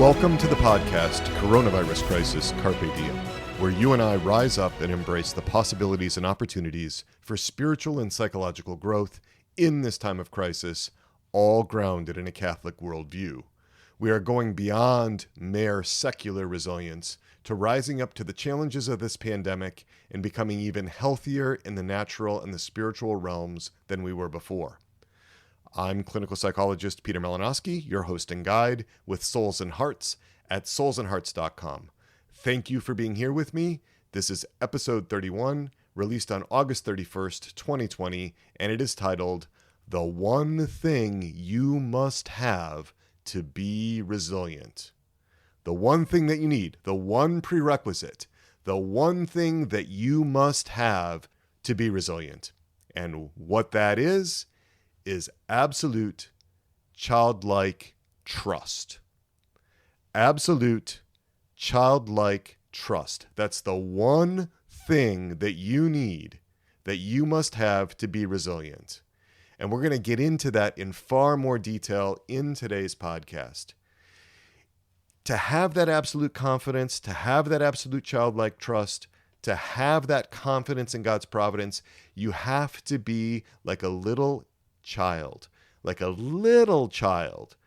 Welcome to the podcast, Coronavirus Crisis Carpe Diem, where you and I rise up and embrace the possibilities and opportunities for spiritual and psychological growth in this time of crisis, all grounded in a Catholic worldview. We are going beyond mere secular resilience to rising up to the challenges of this pandemic and becoming even healthier in the natural and the spiritual realms than we were before. I'm clinical psychologist Peter Malinowski, your host and guide with Souls and Hearts at soulsandhearts.com. Thank you for being here with me. This is episode 31, released on August 31st, 2020, and it is titled, The One Thing You Must Have to Be Resilient. The one thing that you need, the one prerequisite, the one thing that you must have to be resilient. And what that is absolute childlike trust. Absolute childlike trust. That's the one thing that you need, that you must have to be resilient. And we're going to get into that in far more detail in today's podcast. To have that absolute confidence, to have that absolute childlike trust, to have that confidence in God's providence, you have to be like a little child,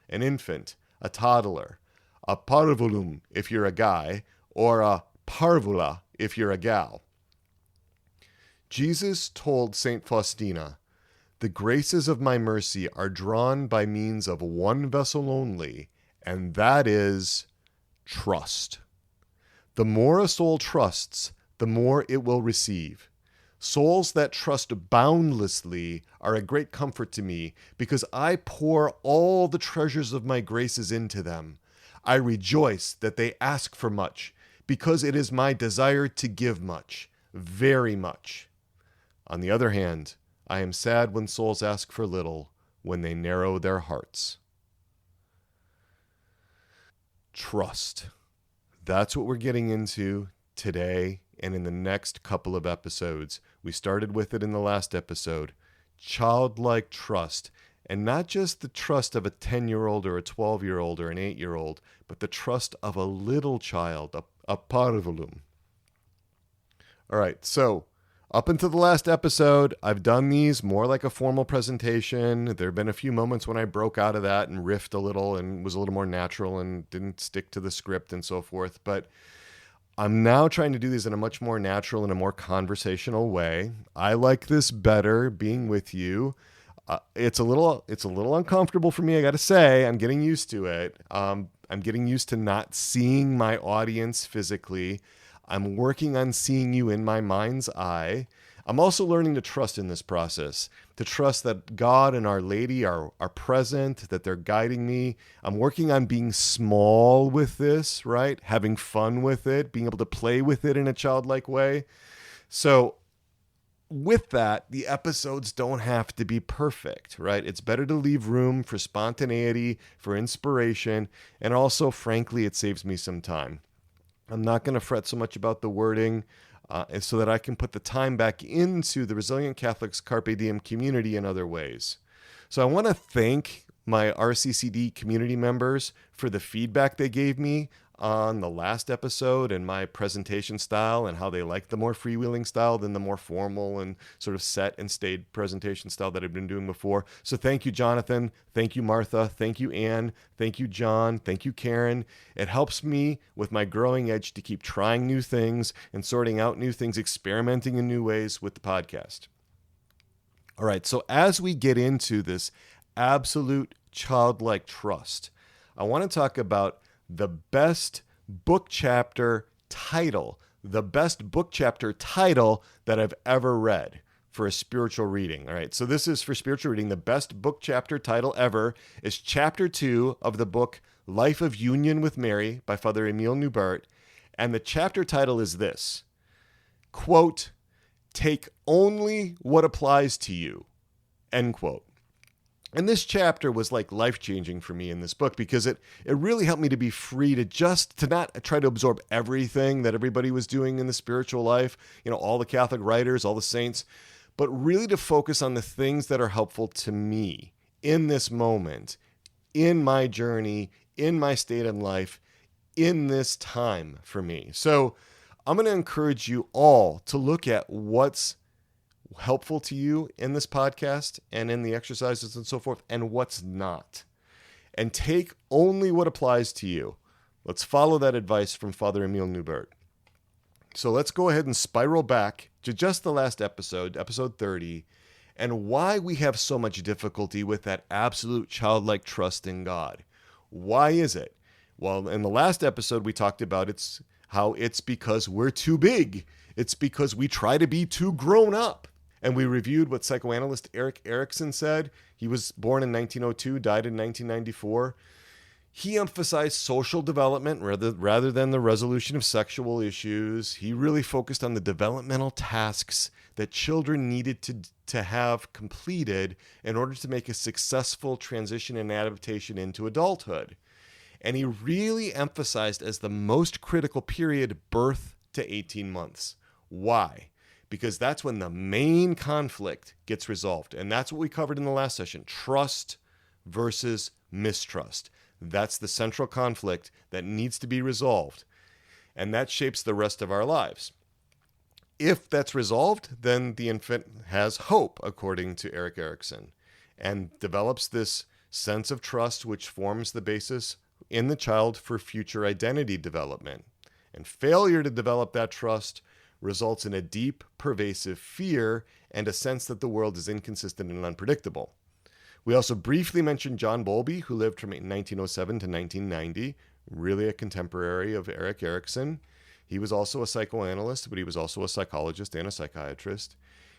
an infant, a toddler, a parvulum if you're a guy, or a parvula if you're a gal. Jesus told St. Faustina, "The graces of my mercy are drawn by means of one vessel only, and that is trust. The more a soul trusts, the more it will receive. Souls that trust boundlessly are a great comfort to me because I pour all the treasures of my graces into them. I rejoice that they ask for much because it is my desire to give much, very much. On the other hand, I am sad when souls ask for little, when they narrow their hearts." Trust. That's what we're getting into today and in the next couple of episodes. We started with it in the last episode. Childlike trust. And not just the trust of a 10-year-old or a 12-year-old or an 8-year-old, but the trust of a little child, a parvulum. All right, so up until the last episode, I've done these more like a formal presentation. There have been a few moments when I broke out of that and riffed a little and was a little more natural and didn't stick to the script and so forth. But I'm now trying to do these in a much more natural and a more conversational way. I like this better, being with you. It's a little uncomfortable for me, I got to say. I'm getting used to it. I'm getting used to not seeing my audience physically. I'm working on seeing you in my mind's eye. I'm also learning to trust in this process, to trust that God and Our Lady are present, that they're guiding me. I'm working on being small with this, right? Having fun with it, being able to play with it in a childlike way. So with that, the episodes don't have to be perfect, right? It's better to leave room for spontaneity, for inspiration, and also, frankly, it saves me some time. I'm not going to fret so much about the wording so that I can put the time back into the Resilient Catholics Carpe Diem community in other ways. So I want to thank my RCCD community members for the feedback they gave me on the last episode and my presentation style and how they like the more freewheeling style than the more formal and sort of set and stayed presentation style that I've been doing before. So thank you, Jonathan. Thank you, Martha. Thank you, Anne. Thank you, John. Thank you, Karen. It helps me with my growing edge to keep trying new things and sorting out new things, experimenting in new ways with the podcast. All right, so as we get into this absolute childlike trust, I want to talk about the best book chapter title that I've ever read for a spiritual reading. All right, so this is for spiritual reading. The best book chapter title ever is Chapter 2 of the book Life of Union with Mary by Father Emile Newbart. And the chapter title is this, quote, "Take only what applies to you," end quote. And this chapter was like life-changing for me in this book because it really helped me to be free to not try to absorb everything that everybody was doing in the spiritual life, all the Catholic writers, all the saints, but really to focus on the things that are helpful to me in this moment, in my journey, in my state in life, in this time for me. So I'm going to encourage you all to look at what's helpful to you in this podcast and in the exercises and so forth, and what's not. And take only what applies to you. Let's follow that advice from Father Emile Newbert. So let's go ahead and spiral back to just the last episode, episode 30, and why we have so much difficulty with that absolute childlike trust in God. Why is it? Well, in the last episode, we talked about how it's because we're too big. It's because we try to be too grown up. And we reviewed what psychoanalyst Erik Erikson said. He was born in 1902, died in 1994. He emphasized social development rather than the resolution of sexual issues. He really focused on the developmental tasks that children needed to have completed in order to make a successful transition and adaptation into adulthood. And he really emphasized as the most critical period birth to 18 months. Why? Because that's when the main conflict gets resolved. And that's what we covered in the last session, trust versus mistrust. That's the central conflict that needs to be resolved. And that shapes the rest of our lives. If that's resolved, then the infant has hope, according to Erik Erikson, and develops this sense of trust, which forms the basis in the child for future identity development. And failure to develop that trust results in a deep, pervasive fear and a sense that the world is inconsistent and unpredictable. We also briefly mentioned John Bowlby, who lived from 1907 to 1990, really a contemporary of Erik Erikson. He was also a psychoanalyst, but he was also a psychologist and a psychiatrist.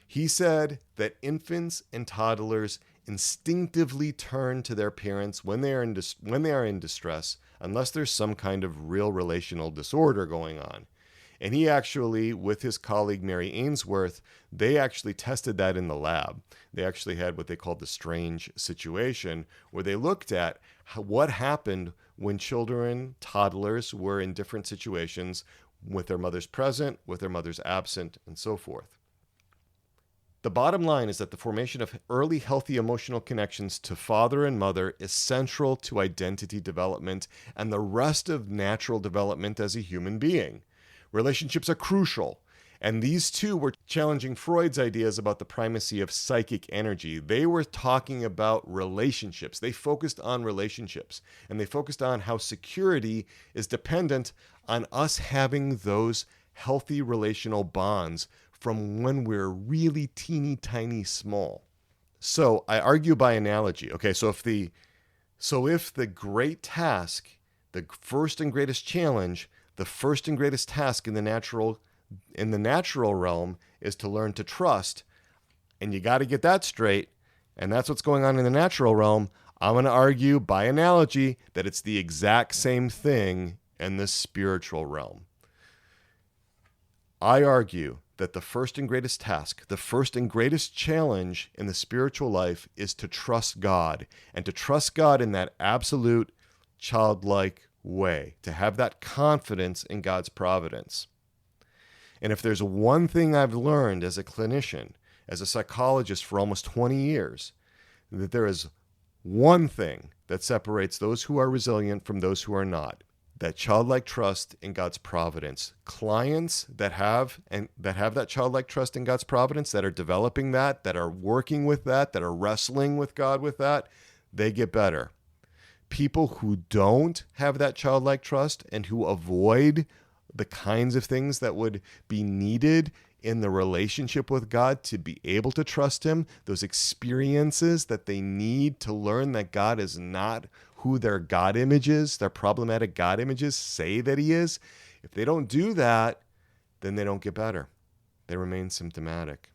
He said that infants and toddlers instinctively turn to their parents when they are in distress, unless there's some kind of real relational disorder going on. And he actually, with his colleague Mary Ainsworth, they actually tested that in the lab. They actually had what they called the strange situation, where they looked at what happened when children, toddlers, were in different situations with their mothers present, with their mothers absent, and so forth. The bottom line is that the formation of early healthy emotional connections to father and mother is central to identity development and the rest of natural development as a human being. Relationships are crucial, and these two were challenging Freud's ideas about the primacy of psychic energy. They were talking about relationships. They focused on relationships, and they focused on how security is dependent on us having those healthy relational bonds from when we're really teeny tiny small. So I argue by analogy. Okay, so if the great task, the first and greatest challenge, the first and greatest task in the natural realm is to learn to trust, and you got to get that straight, and that's what's going on in the natural realm. I'm going to argue by analogy that it's the exact same thing in the spiritual realm. I argue that the first and greatest task, the first and greatest challenge in the spiritual life is to trust God, and to trust God in that absolute childlike way, to have that confidence in God's providence. And if there's one thing I've learned as a clinician, as a psychologist for almost 20 years, that there is one thing that separates those who are resilient from those who are not: that childlike trust in God's providence. Clients that have that childlike trust in God's providence, that are developing that are working with that are wrestling with God with that, they get better. People who don't have that childlike trust and who avoid the kinds of things that would be needed in the relationship with God to be able to trust Him, those experiences that they need to learn that God is not who their God images, their problematic God images say that He is, if they don't do that, then they don't get better. They remain symptomatic.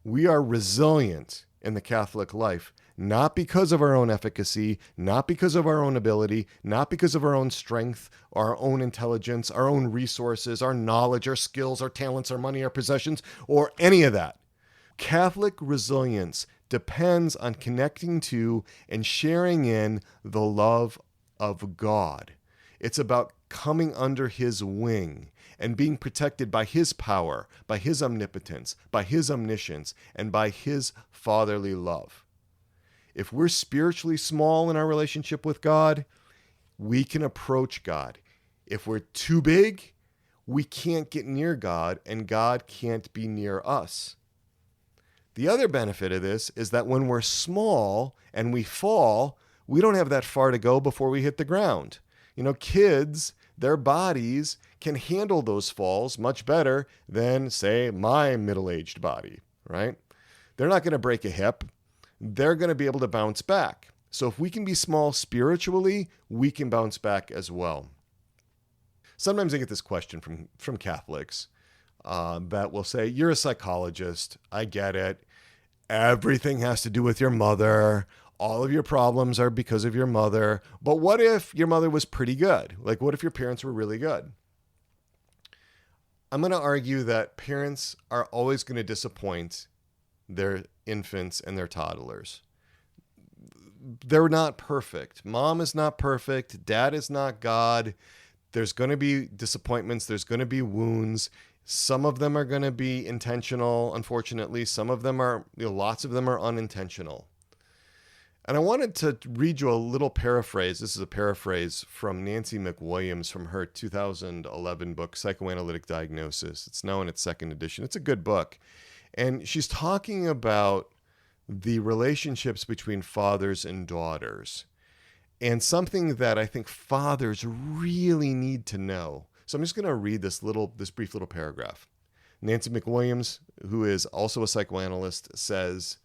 We are resilient in the Catholic life, not because of our own efficacy, not because of our own ability, not because of our own strength, our own intelligence, our own resources, our knowledge, our skills, our talents, our money, our possessions, or any of that. Catholic resilience depends on connecting to and sharing in the love of God. It's about coming under His wing and being protected by His power, by His omnipotence, by His omniscience, and by His fatherly love. If we're spiritually small in our relationship with God, we can approach God. If we're too big, we can't get near God, and God can't be near us. The other benefit of this is that when we're small and we fall, we don't have that far to go before we hit the ground. Kids, their bodies can handle those falls much better than, say, my middle-aged body, right? They're not going to break a hip. They're going to be able to bounce back. So if we can be small spiritually, we can bounce back as well. Sometimes I get this question from Catholics that will say, you're a psychologist. I get it. Everything has to do with your mother. All of your problems are because of your mother. But what if your mother was pretty good? Like, what if your parents were really good? I'm going to argue that parents are always going to disappoint their infants and their toddlers. They're not perfect. Mom is not perfect. Dad is not God. There's going to be disappointments. There's going to be wounds. Some of them are going to be intentional, unfortunately. Some of them are, lots of them are unintentional. And I wanted to read you a little paraphrase. This is a paraphrase from Nancy McWilliams from her 2011 book, Psychoanalytic Diagnosis. It's now in its second edition. It's a good book. And she's talking about the relationships between fathers and daughters, and something that I think fathers really need to know. So I'm just going to read this brief little paragraph. Nancy McWilliams, who is also a psychoanalyst, says,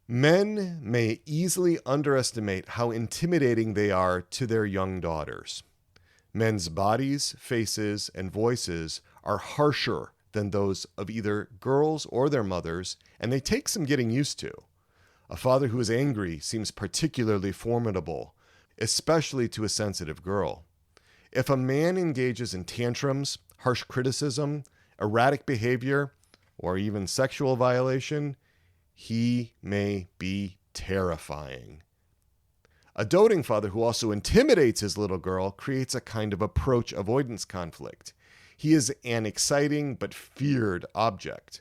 "Men may easily underestimate how intimidating they are to their young daughters. Men's bodies, faces, and voices are harsher than those of either girls or their mothers, and they take some getting used to. A father who is angry seems particularly formidable, especially to a sensitive girl. If a man engages in tantrums, harsh criticism, erratic behavior, or even sexual violation, he may be terrifying. A doting father who also intimidates his little girl creates a kind of approach avoidance conflict. He is an exciting but feared object.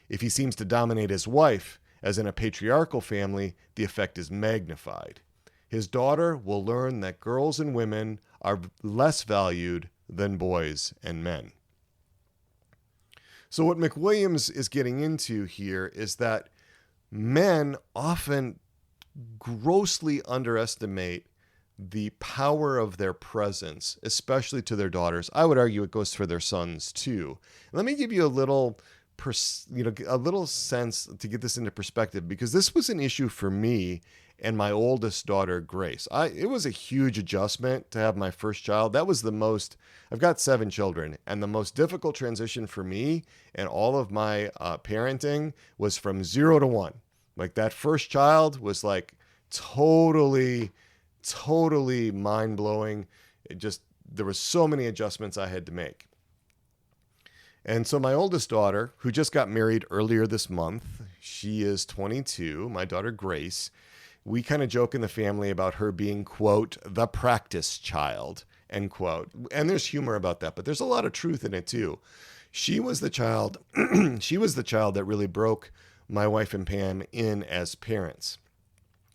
If he seems to dominate his wife, as in a patriarchal family, the effect is magnified. His daughter will learn that girls and women are less valued than boys and men." So what McWilliams is getting into here is that men often grossly underestimate the power of their presence, especially to their daughters. I would argue it goes for their sons too. Let me give you a little sense to get this into perspective, because this was an issue for me and my oldest daughter, Grace. It was a huge adjustment to have my first child. I've got 7 children, and the most difficult transition for me and all of my parenting was from 0 to 1. Like, that first child was like totally mind-blowing. There were so many adjustments I had to make. And so my oldest daughter, who just got married earlier this month, she is 22, my daughter Grace, we kind of joke in the family about her being, quote, the practice child, end quote. And there's humor about that, but there's a lot of truth in it too. She was the child that really broke my wife and Pam in as parents.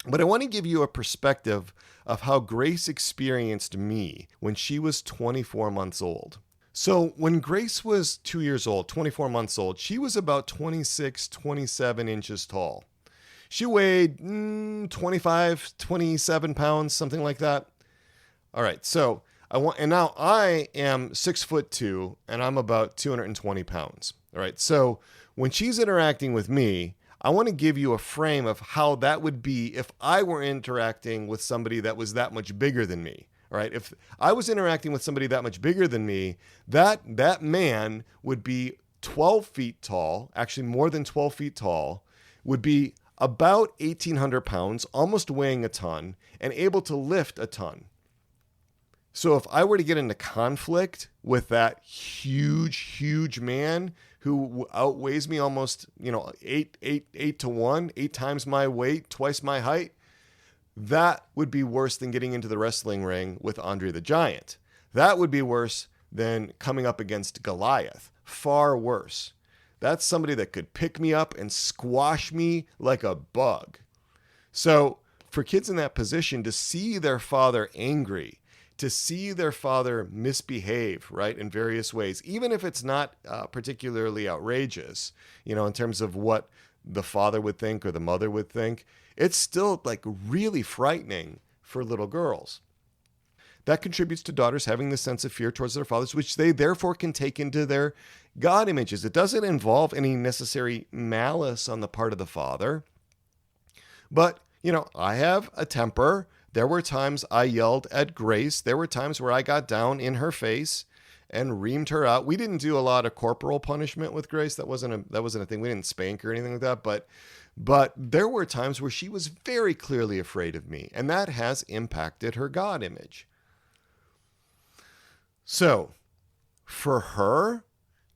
But I want to give you a perspective of how Grace experienced me when she was 24 months old. So when Grace was 2 years old, 24 months old, she was about 26, 27 inches tall. She weighed 25, 27 pounds, something like that. All right, so now I am 6'2", and I'm about 220 pounds. All right, so when she's interacting with me, I want to give you a frame of how that would be if I were interacting with somebody that was that much bigger than me. All right, if I was interacting with somebody that much bigger than me, that man would be 12 feet tall, actually more than 12 feet tall, would be about 1,800 pounds, almost weighing a ton, and able to lift a ton. So if I were to get into conflict with that huge man who outweighs me almost, 8 to 1, 8 times my weight, twice my height, that would be worse than getting into the wrestling ring with Andre the Giant. That would be worse than coming up against Goliath. Far worse. That's somebody that could pick me up and squash me like a bug. So for kids in that position to see their father angry, to see their father misbehave, right, in various ways, even if it's not particularly outrageous, in terms of what the father would think or the mother would think, it's still like really frightening for little girls. That contributes to daughters having this sense of fear towards their fathers, which they therefore can take into their God images. It doesn't involve any necessary malice on the part of the father. But, I have a temper. There were times I yelled at Grace. There were times where I got down in her face and reamed her out. We didn't do a lot of corporal punishment with Grace. That wasn't a thing. We didn't spank or anything like that. But there were times where she was very clearly afraid of me, and that has impacted her God image. So for her,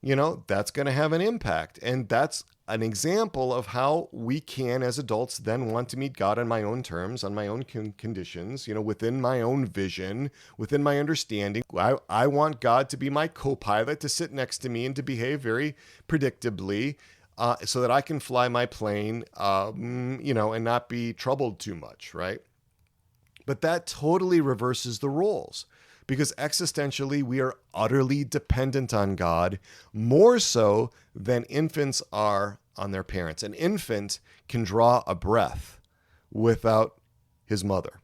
that's going to have an impact. And that's an example of how we can, as adults, then want to meet God on my own terms, on my own conditions, within my own vision, within my understanding. I want God to be my co-pilot, to sit next to me and to behave very predictably, so that I can fly my plane, and not be troubled too much, right? But that totally reverses the roles. Because existentially, we are utterly dependent on God, more so than infants are on their parents. An infant can draw a breath without his mother.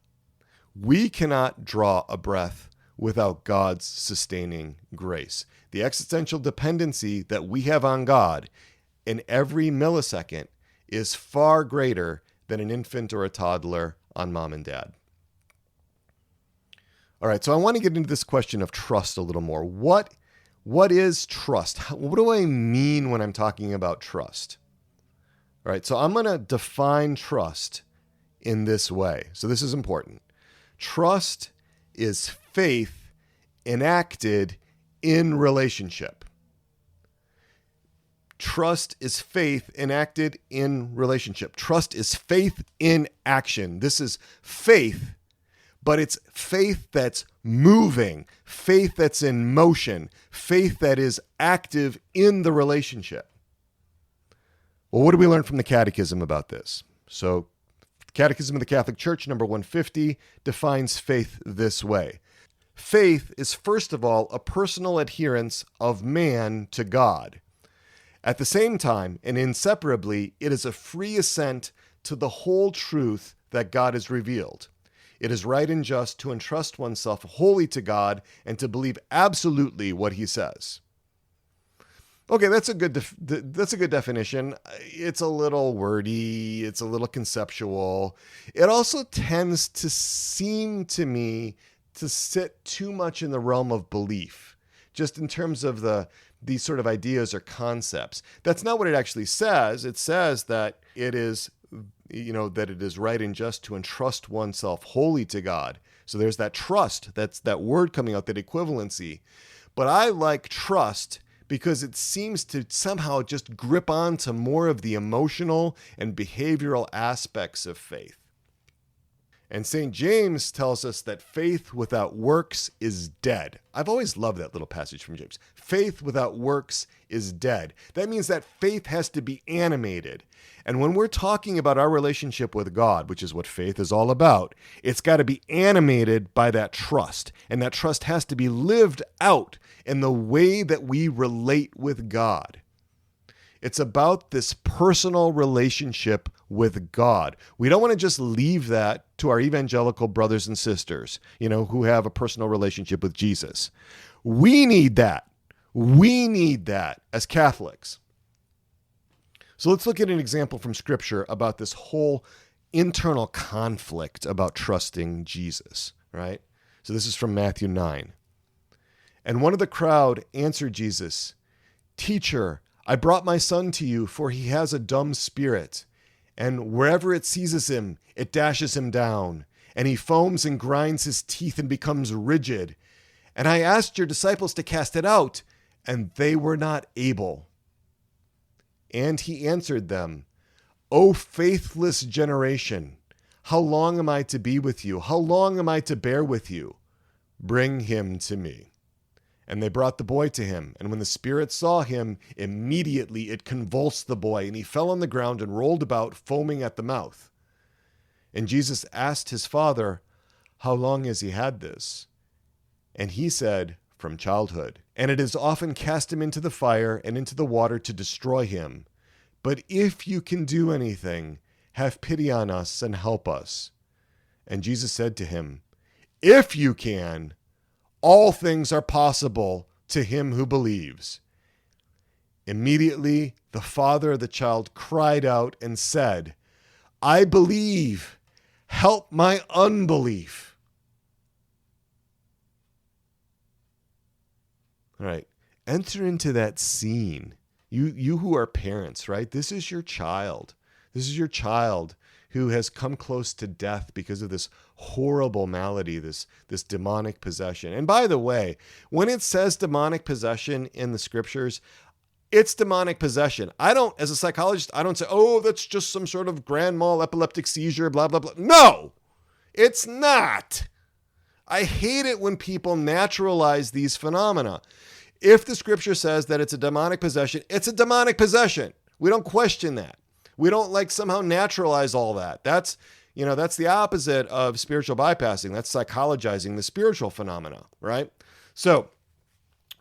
We cannot draw a breath without God's sustaining grace. The existential dependency that we have on God in every millisecond is far greater than an infant or a toddler on mom and dad. All right, so I want to get into this question of trust a little more. What is trust? What do I mean when I'm talking about trust? All right, so I'm going to define trust in this way. So this is important. Trust is faith enacted in relationship. Trust is faith enacted in relationship. Trust is faith in action. This is faith, but it's faith that's moving, faith that's in motion, faith that is active in the relationship. Well, what do we learn from the Catechism about this? So, Catechism of the Catholic Church, number 150, defines faith this way. Faith is, first of all, a personal adherence of man to God. At the same time, and inseparably, it is a free assent to the whole truth that God has revealed. It is right and just to entrust oneself wholly to God and to believe absolutely what he says. Okay, that's a good definition. It's a little wordy. It's a little conceptual. It also tends to seem to me to sit too much in the realm of belief, just in terms of these sort of ideas or concepts. That's not what it actually says. It says that it is that it is right and just to entrust oneself wholly to God. So there's that trust, that's that word coming out, that equivalency. But I like trust because it seems to somehow just grip on to more of the emotional and behavioral aspects of faith. And St. James tells us that faith without works is dead. I've always loved that little passage from James. Faith without works is dead. That means that faith has to be animated. And when we're talking about our relationship with God, which is what faith is all about, it's got to be animated by that trust. And that trust has to be lived out in the way that we relate with God. It's about this personal relationship with God. We don't want to just leave that to our evangelical brothers and sisters, who have a personal relationship with Jesus. We need that. We need that as Catholics. So let's look at an example from Scripture about this whole internal conflict about trusting Jesus, right? So this is from Matthew 9. And one of the crowd answered Jesus, "Teacher, I brought my son to you, for he has a dumb spirit, and wherever it seizes him, it dashes him down, and he foams and grinds his teeth and becomes rigid. And I asked your disciples to cast it out, and they were not able." And he answered them, "O faithless generation, how long am I to be with you? How long am I to bear with you? Bring him to me." And they brought the boy to him. And when the spirit saw him, immediately it convulsed the boy, and he fell on the ground and rolled about, foaming at the mouth. And Jesus asked his father, how long has he had this? And he said, from childhood. And it has often cast him into the fire and into the water to destroy him. But if you can do anything, have pity on us and help us. And Jesus said to him, if you can, all things are possible to him who believes. Immediately, the father of the child cried out and said, I believe, help my unbelief. All right, enter into that scene. You who are parents, right? This is your child. This is your child who has come close to death because of this horrible malady, this demonic possession. And by the way, when it says demonic possession in the scriptures, it's demonic possession. As a psychologist, I don't say, oh, that's just some sort of grand mal epileptic seizure, blah, blah, blah. No, it's not. I hate it when people naturalize these phenomena. If the scripture says that it's a demonic possession, it's a demonic possession. We don't question that. We don't somehow naturalize all that. That's the opposite of spiritual bypassing. That's psychologizing the spiritual phenomena, right? So,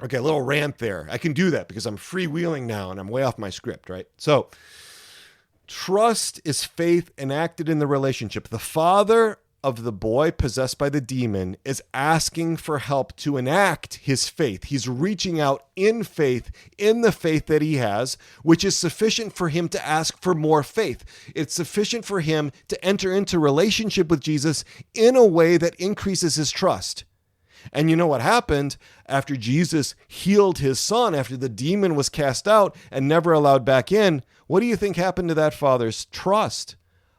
okay, a little rant there. I can do that because I'm freewheeling now and I'm way off my script, right? So, trust is faith enacted in the relationship. The father of the boy possessed by the demon is asking for help to enact his faith. He's reaching out in faith, in the faith that he has, which is sufficient for him to ask for more faith. It's sufficient for him to enter into relationship with Jesus in a way that increases his trust. And you know what happened after Jesus healed his son, after the demon was cast out and never allowed back in? What do you think happened to that father's trust?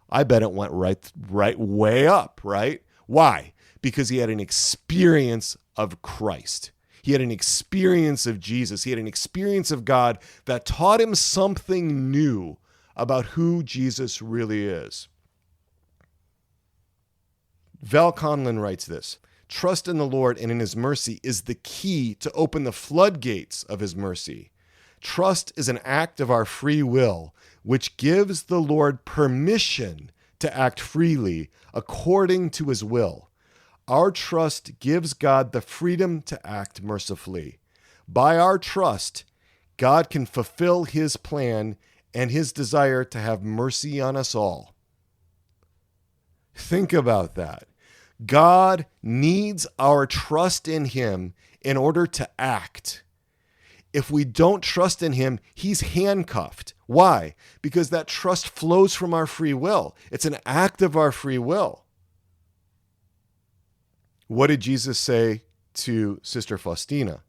I bet it went right way up, right? Why? Because he had an experience of Christ. He had an experience of Jesus. He had an experience of God that taught him something new about who Jesus really is. Val Conlin writes this: trust in the Lord and in his mercy is the key to open the floodgates of his mercy. Trust is an act of our free will, which gives the Lord permission to act freely according to his will. Our trust gives God the freedom to act mercifully. By our trust, God can fulfill his plan and his desire to have mercy on us all. Think about that. God needs our trust in him in order to act. If we don't trust in him, he's handcuffed. Why? Because that trust flows from our free will. It's an act of our free will. What did Jesus say to Sister Faustina?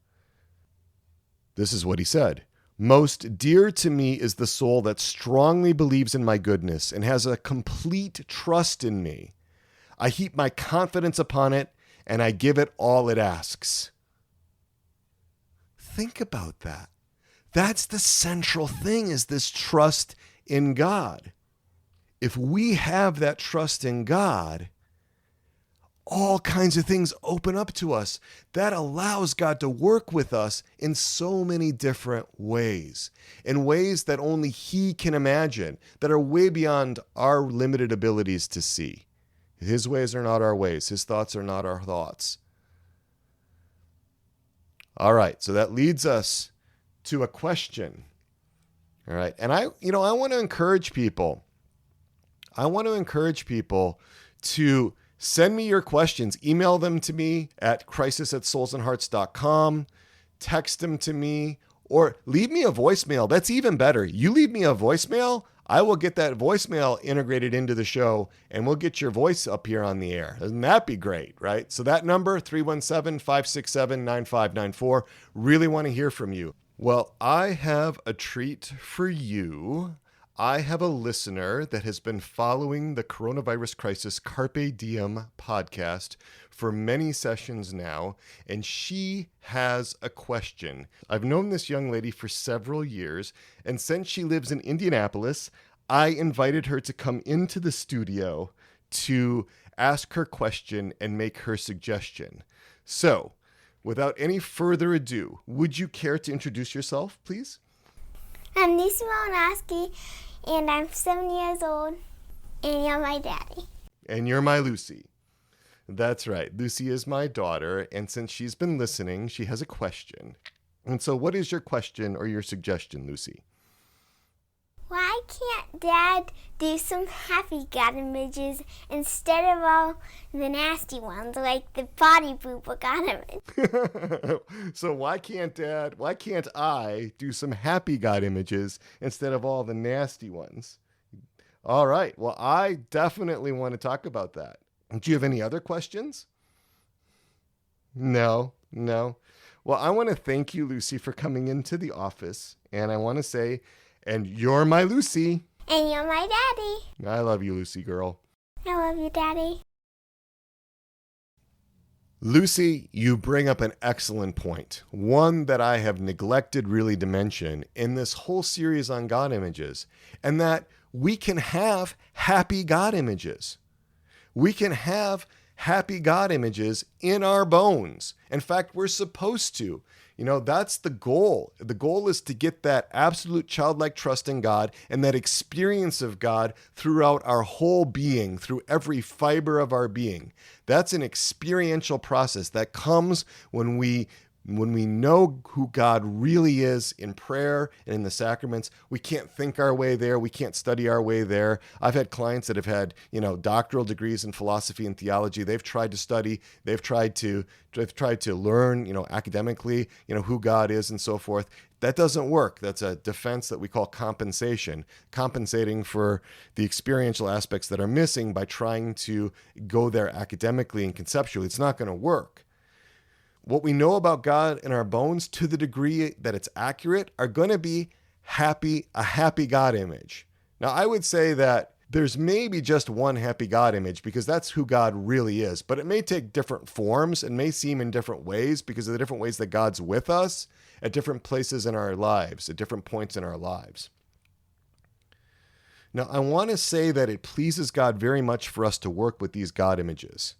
This is what he said: most dear to me is the soul that strongly believes in my goodness and has a complete trust in me. I heap my confidence upon it, and I give it all it asks. Think about that. That's the central thing, is this trust in God. If we have that trust in God, all kinds of things open up to us. That allows God to work with us in so many different ways, in ways that only he can imagine, that are way beyond our limited abilities to see. His ways are not our ways. His thoughts are not our thoughts. All right, so that leads us to a question. All right, and I want to encourage people. I want to encourage people to send me your questions. Email them to me at crisis@soulsandhearts.com. Text them to me, or leave me a voicemail. That's even better. You leave me a voicemail, I will get that voicemail integrated into the show, and we'll get your voice up here on the air. Doesn't that be great, right? So that number, 317-567-9594. Really want to hear from you. Well, I have a treat for you. I have a listener that has been following the Coronavirus Crisis Carpe Diem podcast for many sessions now, and she has a question. I've known this young lady for several years, and since she lives in Indianapolis, I invited her to come into the studio to ask her question and make her suggestion. So, without any further ado, would you care to introduce yourself, please? I'm Nisi Malanaski, and I'm 7 years old, and you're my daddy. And you're my Lucy. That's right. Lucy is my daughter. And since she's been listening, she has a question. And so what is your question or your suggestion, Lucy? Why can't Dad do some happy God images instead of all the nasty ones, like the body pooper God image? So why can't I do some happy God images instead of all the nasty ones? All right. Well, I definitely want to talk about that. Do you have any other questions? No. Well, I want to thank you, Lucy, for coming into the office. And I want to say, and you're my Lucy. And you're my daddy. I love you, Lucy girl. I love you, Daddy. Lucy, you bring up an excellent point, one that I have neglected really to mention in this whole series on God images, and that we can have happy God images. We can have happy God images in our bones. In fact, we're supposed to. That's the goal. The goal is to get that absolute childlike trust in God and that experience of God throughout our whole being, through every fiber of our being. That's an experiential process that comes when we know who God really is in prayer and in the sacraments. We can't think our way there. We can't study our way there. I've had clients that have had, doctoral degrees in philosophy and theology. They've tried to study. They've tried to learn, academically, who God is and so forth. That doesn't work. That's a defense that we call compensation, compensating for the experiential aspects that are missing by trying to go there academically and conceptually. It's not going to work. What we know about God in our bones, to the degree that it's accurate, are going to be a happy God image. Now, I would say that there's maybe just one happy God image because that's who God really is, but it may take different forms and may seem in different ways because of the different ways that God's with us at different places in our lives, at different points in our lives. Now, I want to say that it pleases God very much for us to work with these God images.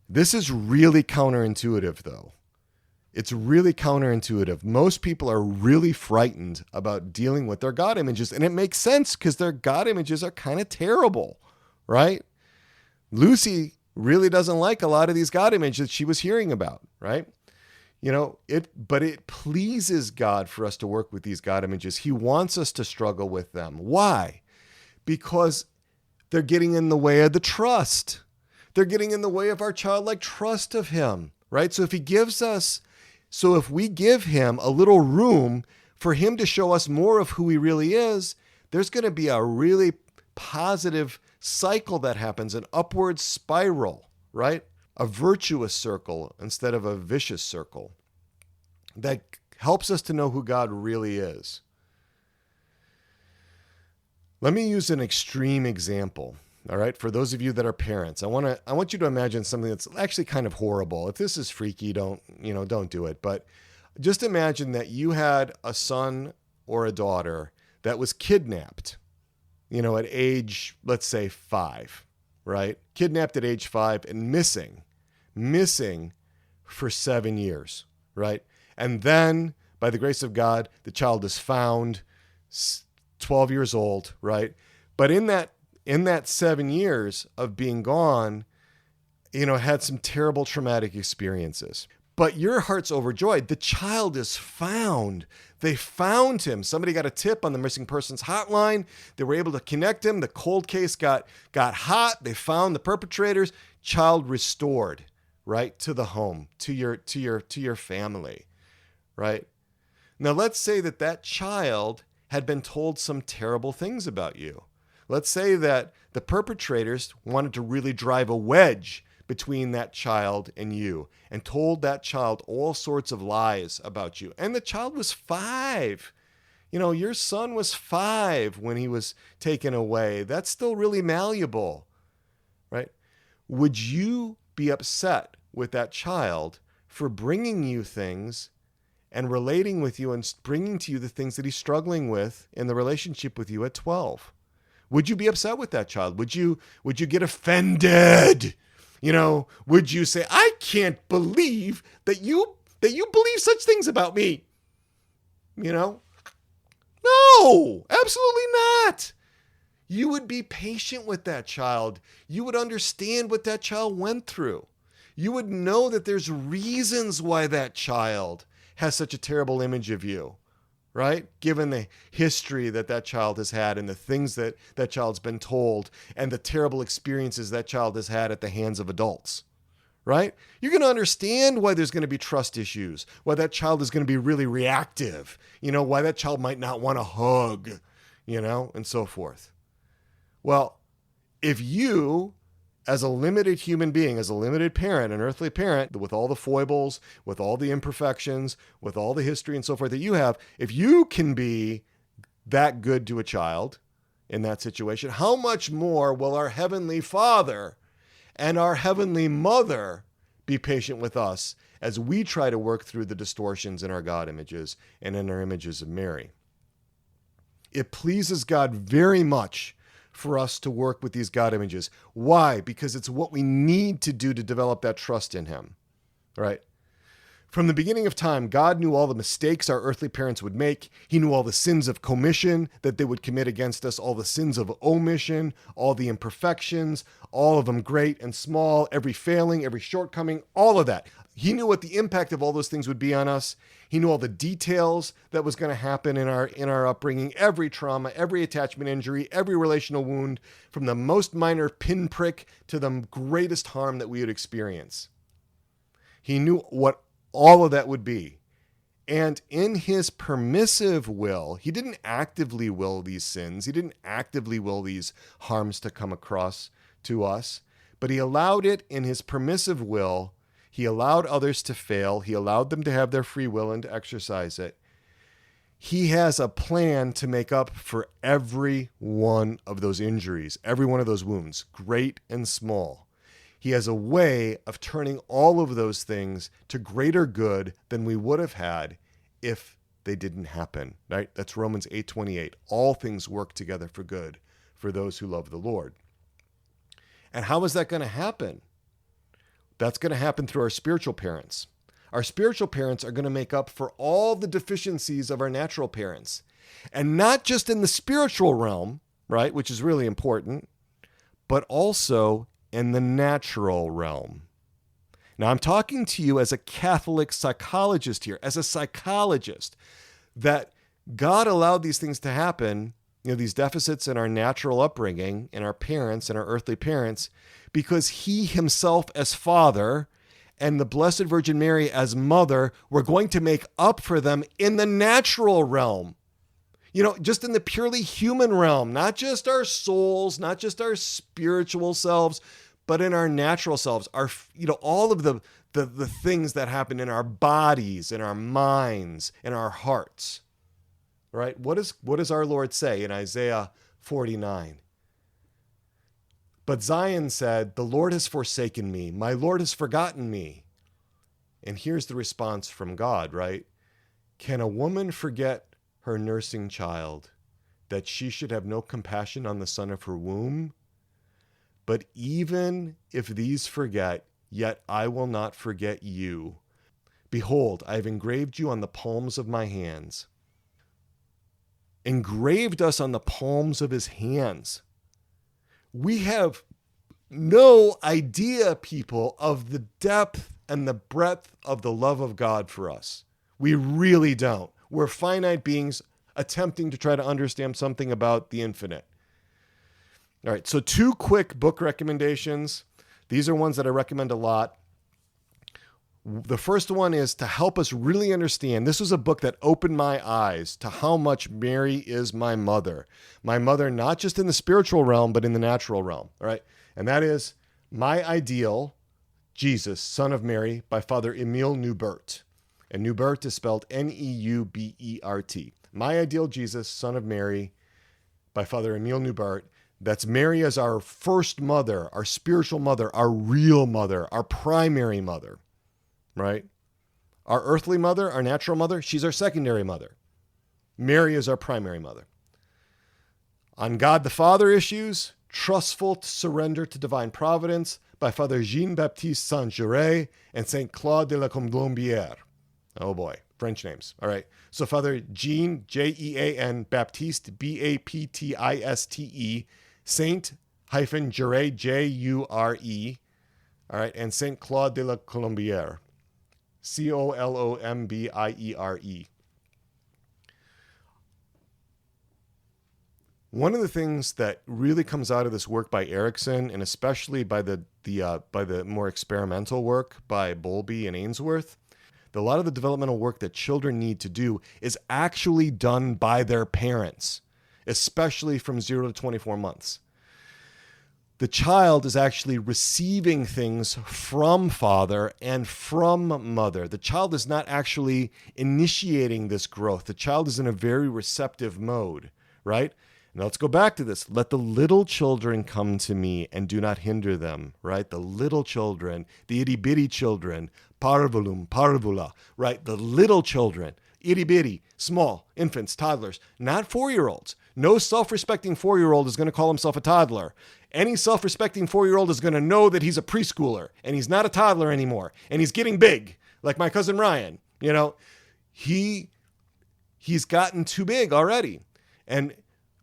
This is really counterintuitive, though. It's really counterintuitive. Most people are really frightened about dealing with their God images, and it makes sense because their God images are kind of terrible, right? Lucy really doesn't like a lot of these God images she was hearing about, right? But it pleases God for us to work with these God images. He wants us to struggle with them. Why? Because they're getting in the way of the trust. They're getting in the way of our childlike trust of him, right? So if we give him a little room for him to show us more of who he really is, there's going to be a really positive cycle that happens, an upward spiral, right? A virtuous circle instead of a vicious circle that helps us to know who God really is. Let me use an extreme example. All right. For those of you that are parents, I want you to imagine something that's actually kind of horrible. If this is freaky, don't do it. But just imagine that you had a son or a daughter that was kidnapped, at age, let's say 5, right? Kidnapped at age 5 and missing for 7 years, right? And then by the grace of God, the child is found 12 years old, right? But in that 7 years of being gone, had some terrible traumatic experiences. But your heart's overjoyed. The child is found. They found him. Somebody got a tip on the missing persons hotline. They were able to connect him. The cold case got hot. They found the perpetrators. Child restored, right, to the home, to your family, right? Now let's say that child had been told some terrible things about you. Let's say that the perpetrators wanted to really drive a wedge between that child and you and told that child all sorts of lies about you. And the child was 5. Your son was 5 when he was taken away. That's still really malleable, right? Would you be upset with that child for bringing you things and relating with you and bringing to you the things that he's struggling with in the relationship with you at 12? Would you be upset with that child? Would you get offended? Would you say, I can't believe that you believe such things about me? No, absolutely not. you would be patient with that child. You would understand what that child went through. You would know that there's reasons why that child has such a terrible image of you, right? Given the history that that child has had and the things that that child's been told and the terrible experiences that child has had at the hands of adults, right? You're going to understand why there's going to be trust issues, why that child is going to be really reactive, why that child might not want to hug, and so forth. Well, if you, as a limited human being, as a limited parent, an earthly parent, with all the foibles, with all the imperfections, with all the history and so forth that you have, if you can be that good to a child in that situation, how much more will our Heavenly Father and our Heavenly Mother be patient with us as we try to work through the distortions in our God images and in our images of Mary? It pleases God very much for us to work with these God images. Why? Because it's what we need to do to develop that trust in Him, right? From the beginning of time, God knew all the mistakes our earthly parents would make. He knew all the sins of commission that they would commit against us, all the sins of omission, all the imperfections, all of them great and small, every failing, every shortcoming, all of that. He knew what the impact of all those things would be on us. He knew all the details that was going to happen in our upbringing, every trauma, every attachment injury, every relational wound, from the most minor pinprick to the greatest harm that we would experience. He knew what all of that would be. And in His permissive will, He didn't actively will these sins. He didn't actively will these harms to come across to us, but He allowed it in His permissive will. He allowed others to fail. He allowed them to have their free will and to exercise it. He has a plan to make up for every one of those injuries, every one of those wounds, great and small. He has a way of turning all of those things to greater good than we would have had if they didn't happen, right? That's Romans 8:28. All things work together for good for those who love the Lord. And how is that going to happen? That's going to happen through our spiritual parents. Our spiritual parents are going to make up for all the deficiencies of our natural parents. And not just in the spiritual realm, right, which is really important, but also in the natural realm. Now, I'm talking to you as a Catholic psychologist here, as a psychologist, that God allowed these things to happen, these deficits in our natural upbringing, in our parents and our earthly parents, because He Himself as Father and the Blessed Virgin Mary as Mother were going to make up for them in the natural realm. Just in the purely human realm, not just our souls, not just our spiritual selves, but in our natural selves, all of the things that happen in our bodies, in our minds, in our hearts. Right? What does our Lord say in Isaiah 49? But Zion said, "The Lord has forsaken me. My Lord has forgotten me." And here's the response from God, right? Can a woman forget her nursing child, that she should have no compassion on the son of her womb? But even if these forget, yet I will not forget you. Behold, I have engraved you on the palms of my hands. Engraved us on the palms of His hands. We have no idea, people, of the depth and the breadth of the love of God for us. We really don't. We're finite beings attempting to try to understand something about the infinite. All right, so 2 quick book recommendations. These are ones that I recommend a lot. The first one is to help us really understand. This was a book that opened my eyes to how much Mary is my mother. My mother, not just in the spiritual realm, but in the natural realm. All right. And that is My Ideal, Jesus, Son of Mary, by Father Emile Neubert. And Neubert is spelled Neubert. My Ideal, Jesus, Son of Mary, by Father Emile Neubert. That's Mary as our first mother, our spiritual mother, our real mother, our primary mother. Right? Our earthly mother, our natural mother, she's our secondary mother. Mary is our primary mother. On God the Father issues, Trustful Surrender to Divine Providence by Father Jean-Baptiste Saint-Juré and Saint Claude de la Colombière. Oh boy. French names. All right. So Father Jean, Jean Baptiste, Baptiste, Saint-Jure, Jure. All right. And Saint Claude de la Colombière, Colombiere. One of the things that really comes out of this work by Erickson, and especially by the more experimental work by Bowlby and Ainsworth, a lot of the developmental work that children need to do is actually done by their parents, especially from 0 to 24 months. The child is actually receiving things from father and from mother. The child is not actually initiating this growth. The child is in a very receptive mode, right? Now let's go back to this. Let the little children come to me and do not hinder them, right? The little children, the itty bitty children, parvulum, parvula, right? The little children, itty bitty, small, infants, toddlers, not 4-year-olds. No self-respecting 4-year-old is going to call himself a toddler. Any self-respecting 4-year-old is going to know that he's a preschooler and he's not a toddler anymore and he's getting big, like my cousin Ryan. You know, he's gotten too big already. And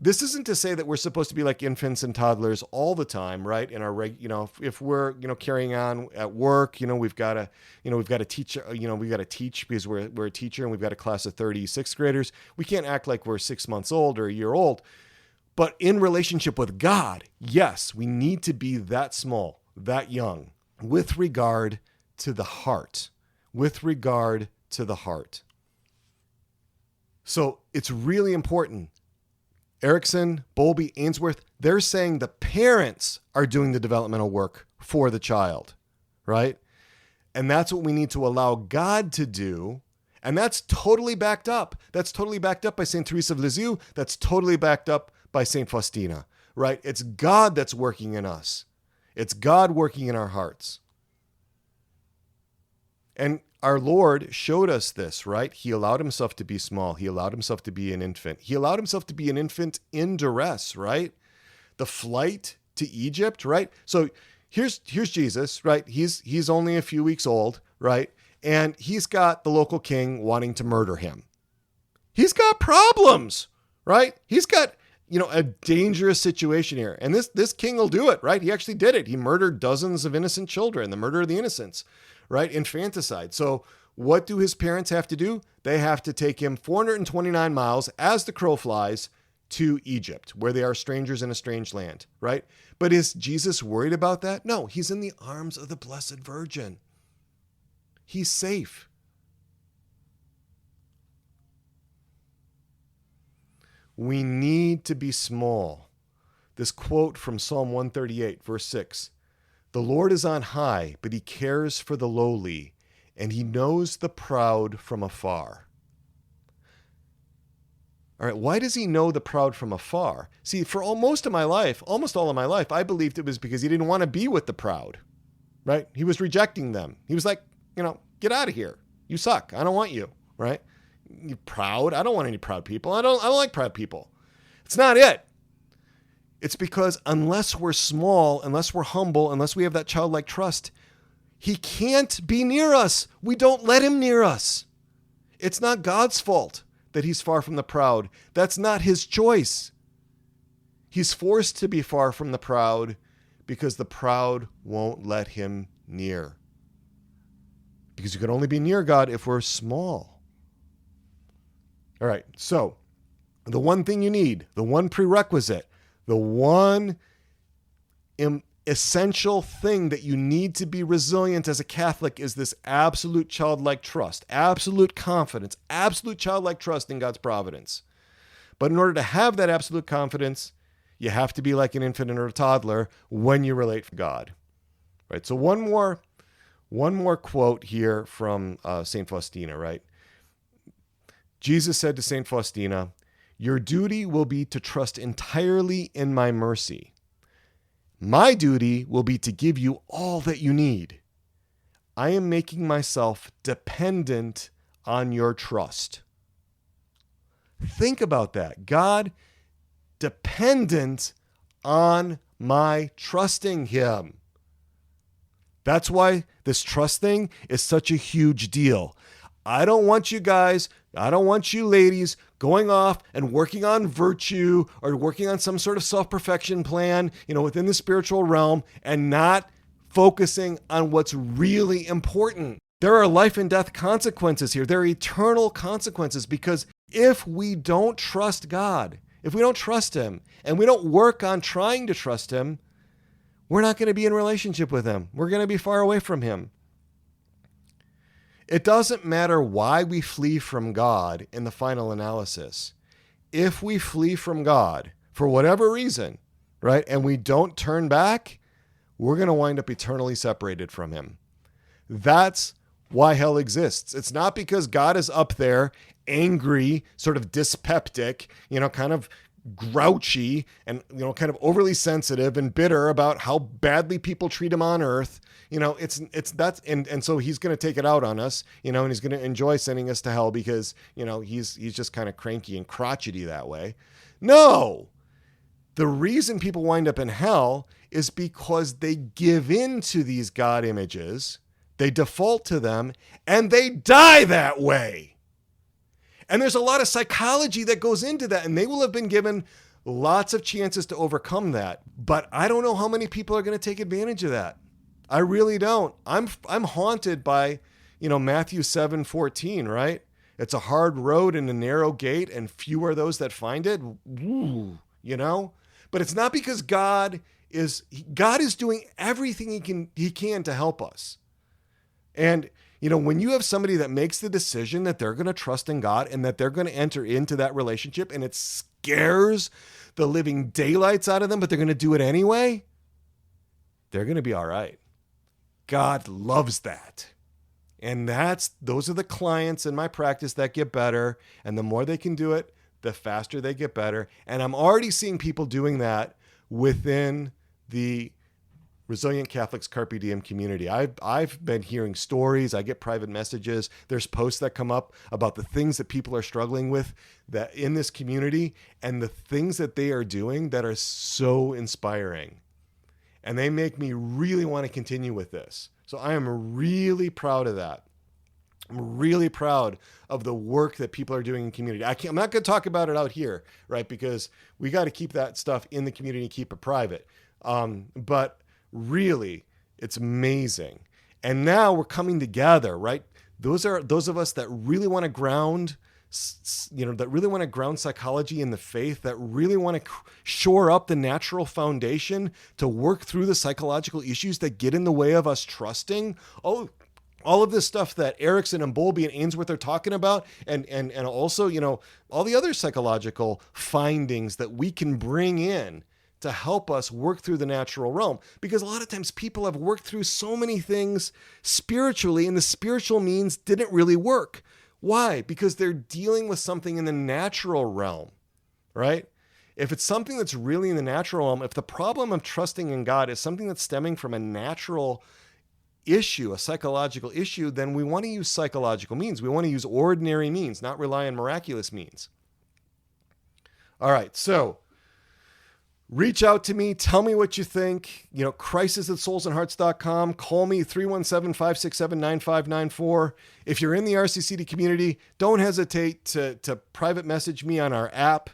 this isn't to say that we're supposed to be like infants and toddlers all the time, right? In our if we're, carrying on at work, we've got to teach, we've got to teach because we're a teacher and we've got a class of 36th graders. We can't act like we're 6 months old or a year old. But in relationship with God, yes, we need to be that small, that young, with regard to the heart, So it's really important. Erickson, Bowlby, Ainsworth, they're saying the parents are doing the developmental work for the child, right? And that's what we need to allow God to do. And that's totally backed up. That's totally backed up by St. Teresa of Lisieux. That's totally backed up by St. Faustina, right? It's God that's working in us. It's God working in our hearts. And our Lord showed us this, right? He allowed himself to be small. He allowed himself to be an infant. He allowed himself to be an infant in duress, right? The flight to Egypt, right? So here's Jesus, right? He's only a few weeks old, right? And he's got the local king wanting to murder him. He's got problems, right? He's got, a dangerous situation here. And this king will do it, right? He actually did it. He murdered dozens of innocent children, the murder of the innocents, right? Infanticide. So what do his parents have to do? They have to take him 429 miles as the crow flies to Egypt, where they are strangers in a strange land, right? But is Jesus worried about that? No, he's in the arms of the Blessed Virgin. He's safe. We need to be small. This quote from Psalm 138, verse 6. The Lord is on high, but he cares for the lowly, and he knows the proud from afar. All right, why does he know the proud from afar? See, for almost all of my life, I believed it was because he didn't want to be with the proud, right? He was rejecting them. He was like, get out of here. You suck. I don't want you, right? You proud? I don't want any proud people. I don't like proud people. It's not it. It's because unless we're small, unless we're humble, unless we have that childlike trust, he can't be near us. We don't let him near us. It's not God's fault that he's far from the proud. That's not his choice. He's forced to be far from the proud because the proud won't let him near. Because you can only be near God if we're small. All right, so the one thing you need, the one prerequisite, the one essential thing that you need to be resilient as a Catholic is this absolute childlike trust, absolute confidence, absolute childlike trust in God's providence. But in order to have that absolute confidence, you have to be like an infant or a toddler when you relate to God. Right? So one more quote here from St. Faustina, right? Jesus said to St. Faustina, "Your duty will be to trust entirely in my mercy. My duty will be to give you all that you need. I am making myself dependent on your trust." Think about that. God, dependent on my trusting him. That's why this trust thing is such a huge deal. I don't want you guys, I don't want you ladies going off and working on virtue or working on some sort of self-perfection plan, within the spiritual realm and not focusing on what's really important. There are life and death consequences here. There are eternal consequences, because if we don't trust God, if we don't trust him and we don't work on trying to trust him, we're not going to be in relationship with him. We're going to be far away from him. It doesn't matter why we flee from God in the final analysis. If we flee from God for whatever reason, right, and we don't turn back, we're going to wind up eternally separated from him. That's why hell exists. It's not because God is up there angry, sort of dyspeptic, kind of grouchy and, kind of overly sensitive and bitter about how badly people treat him on earth. It's that's, and so he's going to take it out on us, and he's going to enjoy sending us to hell because, he's just kind of cranky and crotchety that way. No, the reason people wind up in hell is because they give in to these God images, they default to them, and they die that way. And there's a lot of psychology that goes into that, and they will have been given lots of chances to overcome that. But I don't know how many people are going to take advantage of that. I really don't. I'm haunted by, Matthew 7:14, right? It's a hard road and a narrow gate, and few are those that find it. Ooh, But it's not because God is doing everything he can to help us. And when you have somebody that makes the decision that they're going to trust in God and that they're going to enter into that relationship, and it scares the living daylights out of them, but they're going to do it anyway, they're going to be all right. God loves that. And those are the clients in my practice that get better. And the more they can do it, the faster they get better. And I'm already seeing people doing that within the Resilient Catholics Carpe Diem community. I've been hearing stories. I get private messages. There's posts that come up about the things that people are struggling with that in this community and the things that they are doing that are so inspiring. And they make me really want to continue with this. So I am really proud of that. I'm really proud of the work that people are doing in community. I'm not going to talk about it out here, right? Because we got to keep that stuff in the community and keep it private. But really, it's amazing. And now we're coming together, right? Those of us that really want to ground, that really want to ground psychology in the faith, that really want to shore up the natural foundation to work through the psychological issues that get in the way of us trusting. All of this stuff that Erickson and Bowlby and Ainsworth are talking about, and also, all the other psychological findings that we can bring in to help us work through the natural realm. Because a lot of times people have worked through so many things spiritually, and the spiritual means didn't really work. Why? Because they're dealing with something in the natural realm, right? If it's something that's really in the natural realm, if the problem of trusting in God is something that's stemming from a natural issue, a psychological issue, then we want to use psychological means. We want to use ordinary means, not rely on miraculous means. All right, so reach out to me. Tell me what you think. crisis@soulsandhearts.com. Call me 317-567-9594. If you're in the RCCD community, don't hesitate to private message me on our app.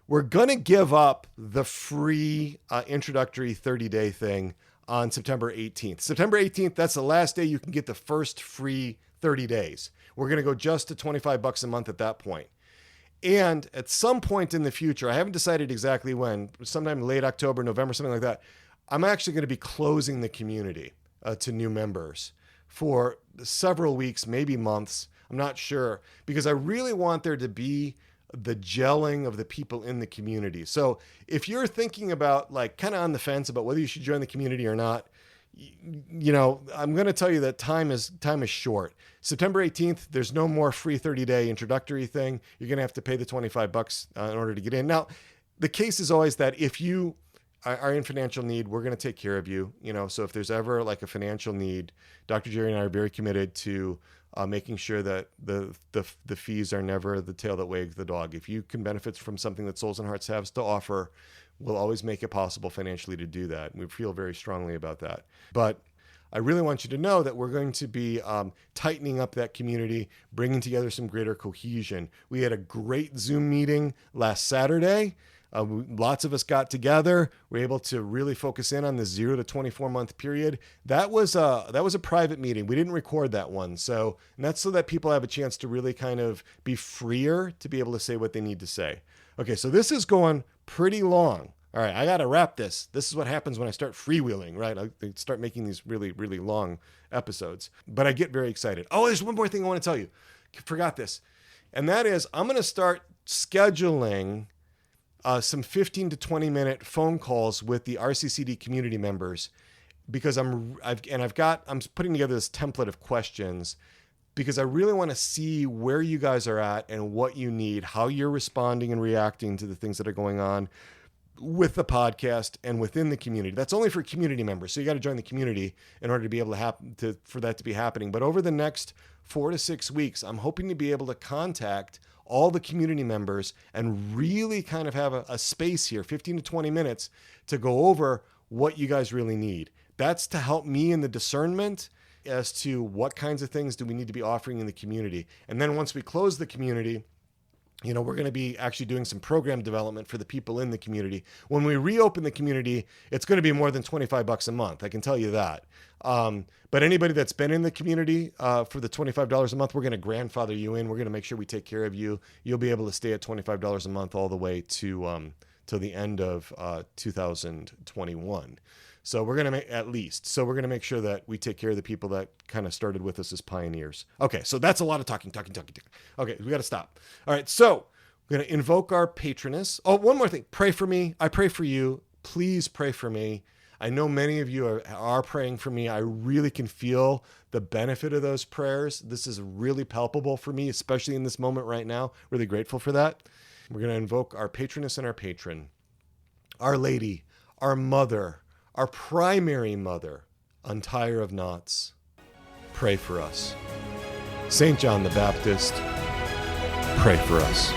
We're going to give up the free introductory 30-day thing on September 18th. September 18th, that's the last day you can get the first free 30 days. We're going to go just to $25 a month at that point. And at some point in the future, I haven't decided exactly when, sometime late October, November, something like that, I'm actually going to be closing the community to new members for several weeks, maybe months. I'm not sure, because I really want there to be the gelling of the people in the community. So if you're thinking about, like, kind of on the fence about whether you should join the community or not, I'm going to tell you that time is short. September 18th, there's no more free 30-day introductory thing. You're going to have to pay the $25 in order to get in. Now, the case is always that if you are in financial need, we're going to take care of you. So if there's ever like a financial need, Dr. Jerry and I are very committed to making sure that the fees are never the tail that wags the dog. If you can benefit from something that Souls and Hearts has to offer, we'll always make it possible financially to do that. We feel very strongly about that. But I really want you to know that we're going to be tightening up that community, bringing together some greater cohesion. We had a great Zoom meeting last Saturday. Lots of us got together. We were able to really focus in on the 0 to 24 month period. That was a private meeting. We didn't record that one. And that's so that people have a chance to really kind of be freer to be able to say what they need to say. Okay, so this is going pretty long. All right, I got to wrap this. This is what happens when I start freewheeling, right? I start making these really, really long episodes. But I get very excited. Oh, there's one more thing I want to tell you. Forgot this. And that is I'm going to start scheduling some 15 to 20 minute phone calls with the RCCD community members because I'm putting together this template of questions because I really want to see where you guys are at and what you need, how you're responding and reacting to the things that are going on with the podcast and within the community. That's only for community members. So you got to join the community in order to be able for that to be happening. But over the next 4 to 6 weeks, I'm hoping to be able to contact all the community members and really kind of have a space here, 15 to 20 minutes to go over what you guys really need. That's to help me in the discernment as to what kinds of things do we need to be offering in the community. And then once we close the community, we're going to be actually doing some program development for the people in the community. When we reopen the community, it's going to be more than $25 a month. I can tell you that. But anybody that's been in the community for the $25 a month, we're going to grandfather you in. We're going to make sure we take care of you. You'll be able to stay at $25 a month all the way to the end of 2021. So we're going to make sure that we take care of the people that kind of started with us as pioneers. Okay, so that's a lot of talking. Okay, we got to stop. All right, so we're going to invoke our patroness. Oh, one more thing. Pray for me. I pray for you. Please pray for me. I know many of you are praying for me. I really can feel the benefit of those prayers. This is really palpable for me, especially in this moment right now. Really grateful for that. We're going to invoke our patroness and our patron, Our Lady, our mother, our primary mother, Untier of Knots. Pray for us. St. John the Baptist, pray for us.